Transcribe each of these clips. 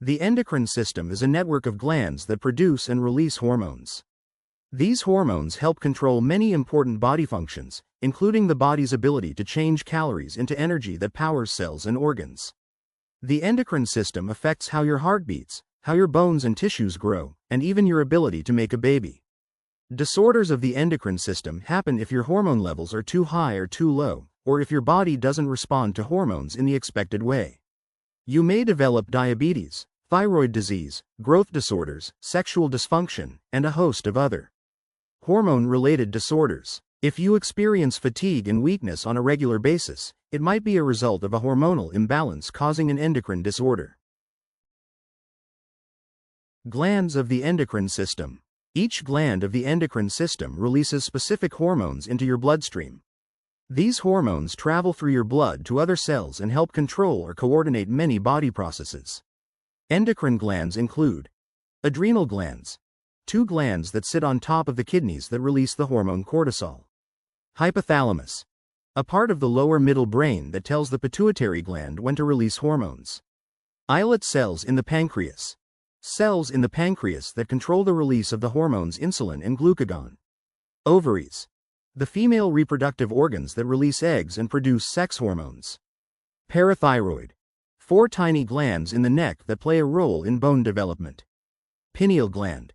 The endocrine system is a network of glands that produce and release hormones. These hormones help control many important body functions, including the body's ability to change calories into energy that powers cells and organs. The endocrine system affects how your heart beats, how your bones and tissues grow, and even your ability to make a baby. Disorders of the endocrine system happen if your hormone levels are too high or too low, or if your body doesn't respond to hormones in the expected way. You may develop diabetes, thyroid disease, growth disorders, sexual dysfunction, and a host of other hormone-related disorders. If you experience fatigue and weakness on a regular basis, it might be a result of a hormonal imbalance causing an endocrine disorder. Glands of the endocrine system. Each gland of the endocrine system releases specific hormones into your bloodstream. These hormones travel through your blood to other cells and help control or coordinate many body processes. Endocrine glands include adrenal glands, two glands that sit on top of the kidneys that release the hormone cortisol. Hypothalamus, a part of the lower middle brain that tells the pituitary gland when to release hormones. Islet cells in the pancreas, cells in the pancreas that control the release of the hormones insulin and glucagon. Ovaries, the female reproductive organs that release eggs and produce sex hormones. Parathyroid, four tiny glands in the neck that play a role in bone development. Pineal gland,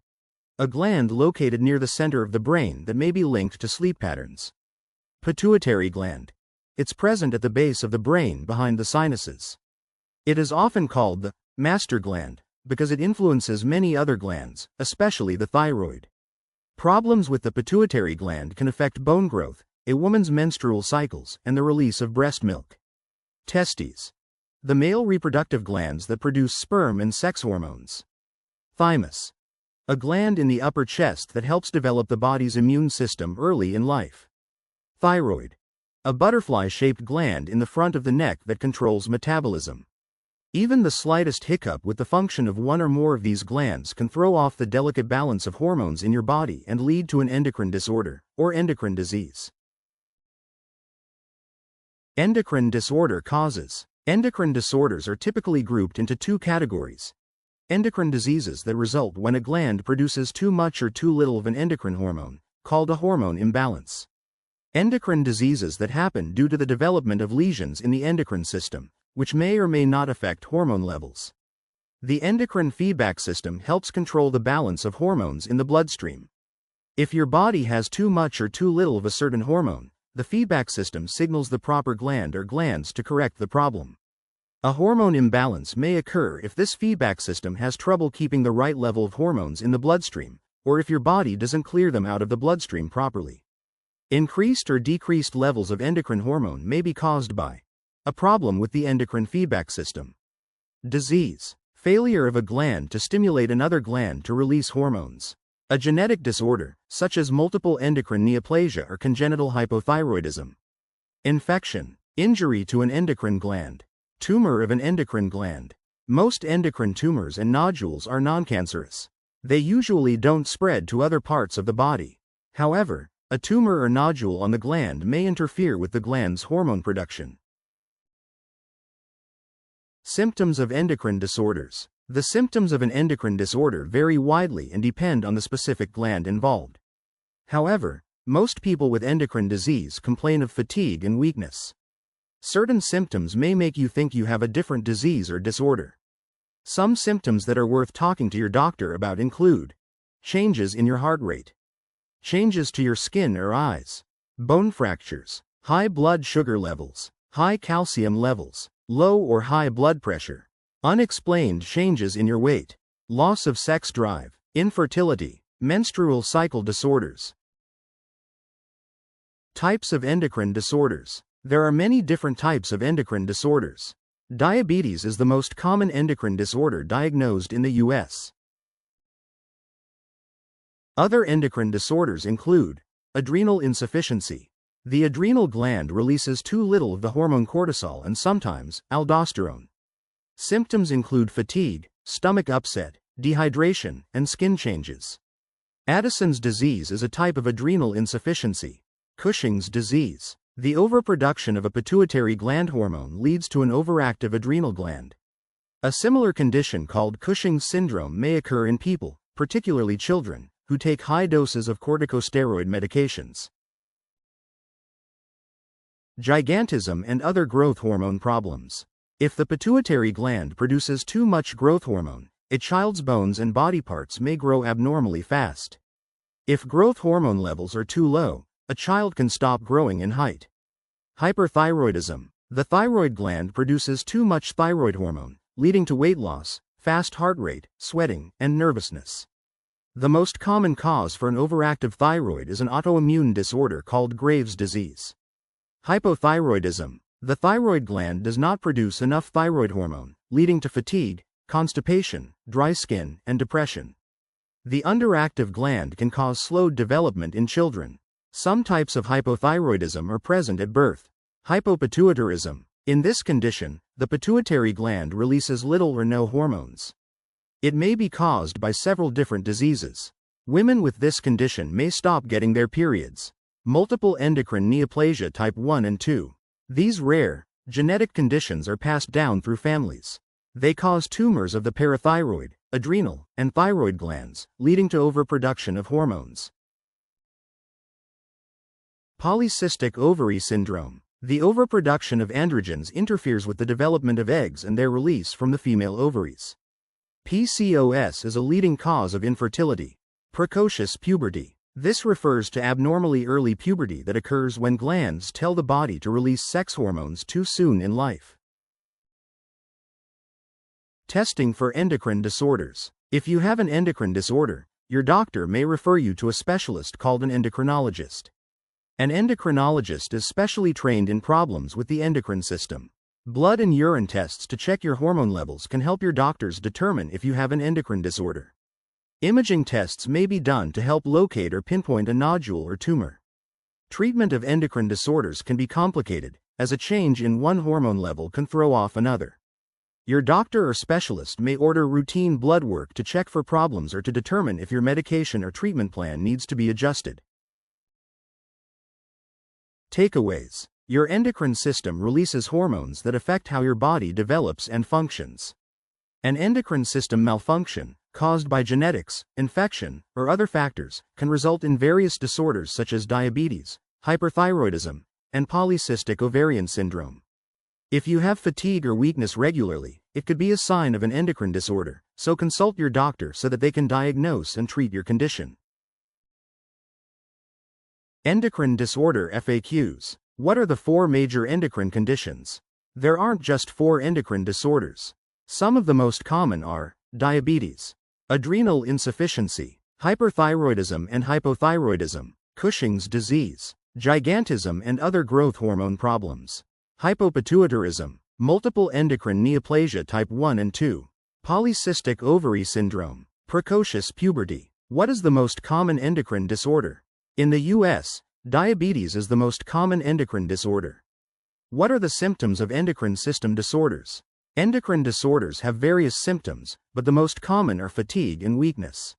a gland located near the center of the brain that may be linked to sleep patterns. Pituitary gland, it's present at the base of the brain behind the sinuses. It is often called the master gland because it influences many other glands, especially the thyroid. Problems with the pituitary gland can affect bone growth, a woman's menstrual cycles, and the release of breast milk. Testes, the male reproductive glands that produce sperm and sex hormones. Thymus, a gland in the upper chest that helps develop the body's immune system early in life. Thyroid, a butterfly-shaped gland in the front of the neck that controls metabolism. Even the slightest hiccup with the function of one or more of these glands can throw off the delicate balance of hormones in your body and lead to an endocrine disorder, or endocrine disease. Endocrine disorder causes. Endocrine disorders are typically grouped into two categories. Endocrine diseases that result when a gland produces too much or too little of an endocrine hormone, called a hormone imbalance. Endocrine diseases that happen due to the development of lesions in the endocrine system, which may or may not affect hormone levels. The endocrine feedback system helps control the balance of hormones in the bloodstream. If your body has too much or too little of a certain hormone, the feedback system signals the proper gland or glands to correct the problem. A hormone imbalance may occur if this feedback system has trouble keeping the right level of hormones in the bloodstream, or if your body doesn't clear them out of the bloodstream properly. Increased or decreased levels of endocrine hormone may be caused by a problem with the endocrine feedback system. Disease, failure of a gland to stimulate another gland to release hormones. A genetic disorder, such as multiple endocrine neoplasia or congenital hypothyroidism. Infection, injury to an endocrine gland. Tumor of an endocrine gland. Most endocrine tumors and nodules are non-cancerous. They usually don't spread to other parts of the body. However, a tumor or nodule on the gland may interfere with the gland's hormone production. Symptoms of endocrine disorders. The symptoms of an endocrine disorder vary widely and depend on the specific gland involved. However, most people with endocrine disease complain of fatigue and weakness. Certain symptoms may make you think you have a different disease or disorder. Some symptoms that are worth talking to your doctor about include changes in your heart rate, changes to your skin or eyes, bone fractures, high blood sugar levels, high calcium levels, low or high blood pressure, unexplained changes in your weight, loss of sex drive, infertility, menstrual cycle disorders. Types of endocrine disorders. There are many different types of endocrine disorders. Diabetes is the most common endocrine disorder diagnosed in the U.S. Other endocrine disorders include adrenal insufficiency. The adrenal gland releases too little of the hormone cortisol and sometimes aldosterone. Symptoms include fatigue, stomach upset, dehydration, and skin changes. Addison's disease is a type of adrenal insufficiency. Cushing's disease. The overproduction of a pituitary gland hormone leads to an overactive adrenal gland. A similar condition called Cushing's syndrome may occur in people, particularly children, who take high doses of corticosteroid medications. Gigantism and other growth hormone problems. If the pituitary gland produces too much growth hormone, a child's bones and body parts may grow abnormally fast. If growth hormone levels are too low, a child can stop growing in height. Hyperthyroidism. The thyroid gland produces too much thyroid hormone, leading to weight loss, fast heart rate, sweating, and nervousness. The most common cause for an overactive thyroid is an autoimmune disorder called Graves' disease. Hypothyroidism. The thyroid gland does not produce enough thyroid hormone, leading to fatigue, constipation, dry skin, and depression. The underactive gland can cause slowed development in children. Some types of hypothyroidism are present at birth. Hypopituitarism. In this condition, the pituitary gland releases little or no hormones. It may be caused by several different diseases. Women with this condition may stop getting their periods. Multiple endocrine neoplasia type 1 and 2. These rare, genetic conditions are passed down through families. They cause tumors of the parathyroid, adrenal, and thyroid glands, leading to overproduction of hormones. Polycystic ovary syndrome. The overproduction of androgens interferes with the development of eggs and their release from the female ovaries. PCOS is a leading cause of infertility. Precocious puberty. This refers to abnormally early puberty that occurs when glands tell the body to release sex hormones too soon in life. Testing for endocrine disorders. If you have an endocrine disorder, your doctor may refer you to a specialist called an endocrinologist. An endocrinologist is specially trained in problems with the endocrine system. Blood and urine tests to check your hormone levels can help your doctors determine if you have an endocrine disorder. Imaging tests may be done to help locate or pinpoint a nodule or tumor. Treatment of endocrine disorders can be complicated, as a change in one hormone level can throw off another. Your doctor or specialist may order routine blood work to check for problems or to determine if your medication or treatment plan needs to be adjusted. Takeaways. Your endocrine system releases hormones that affect how your body develops and functions. An endocrine system malfunction, caused by genetics, infection, or other factors, can result in various disorders such as diabetes, hyperthyroidism, and polycystic ovarian syndrome. If you have fatigue or weakness regularly, it could be a sign of an endocrine disorder, so consult your doctor so that they can diagnose and treat your condition. Endocrine disorder FAQs. What are the 4 major endocrine conditions? There aren't just 4 endocrine disorders. Some of the most common are diabetes, adrenal insufficiency, hyperthyroidism and hypothyroidism, Cushing's disease, gigantism and other growth hormone problems, hypopituitarism, multiple endocrine neoplasia type 1 and 2, polycystic ovary syndrome, precocious puberty. What is the most common endocrine disorder? In the U.S., diabetes is the most common endocrine disorder. What are the symptoms of endocrine system disorders? Endocrine disorders have various symptoms, but the most common are fatigue and weakness.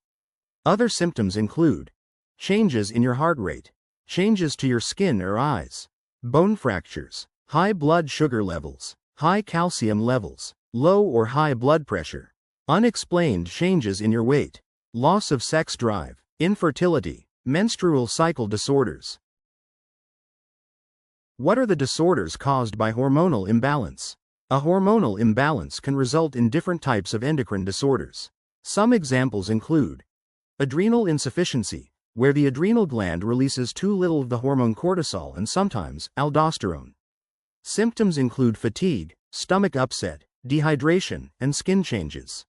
Other symptoms include changes in your heart rate, changes to your skin or eyes, bone fractures, high blood sugar levels, high calcium levels, low or high blood pressure, unexplained changes in your weight, loss of sex drive, infertility, menstrual cycle disorders. What are the disorders caused by hormonal imbalance? A hormonal imbalance can result in different types of endocrine disorders. Some examples include adrenal insufficiency, where the adrenal gland releases too little of the hormone cortisol and sometimes aldosterone. Symptoms include fatigue, stomach upset, dehydration, and skin changes.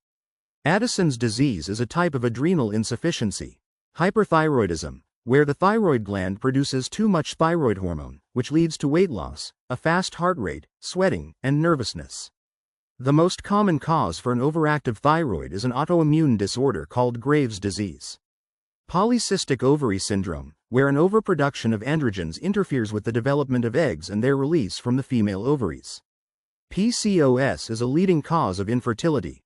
Addison's disease is a type of adrenal insufficiency. Hyperthyroidism, where the thyroid gland produces too much thyroid hormone, which leads to weight loss, a fast heart rate, sweating, and nervousness. The most common cause for an overactive thyroid is an autoimmune disorder called Graves' disease. Polycystic ovary syndrome, where an overproduction of androgens interferes with the development of eggs and their release from the female ovaries. PCOS is a leading cause of infertility.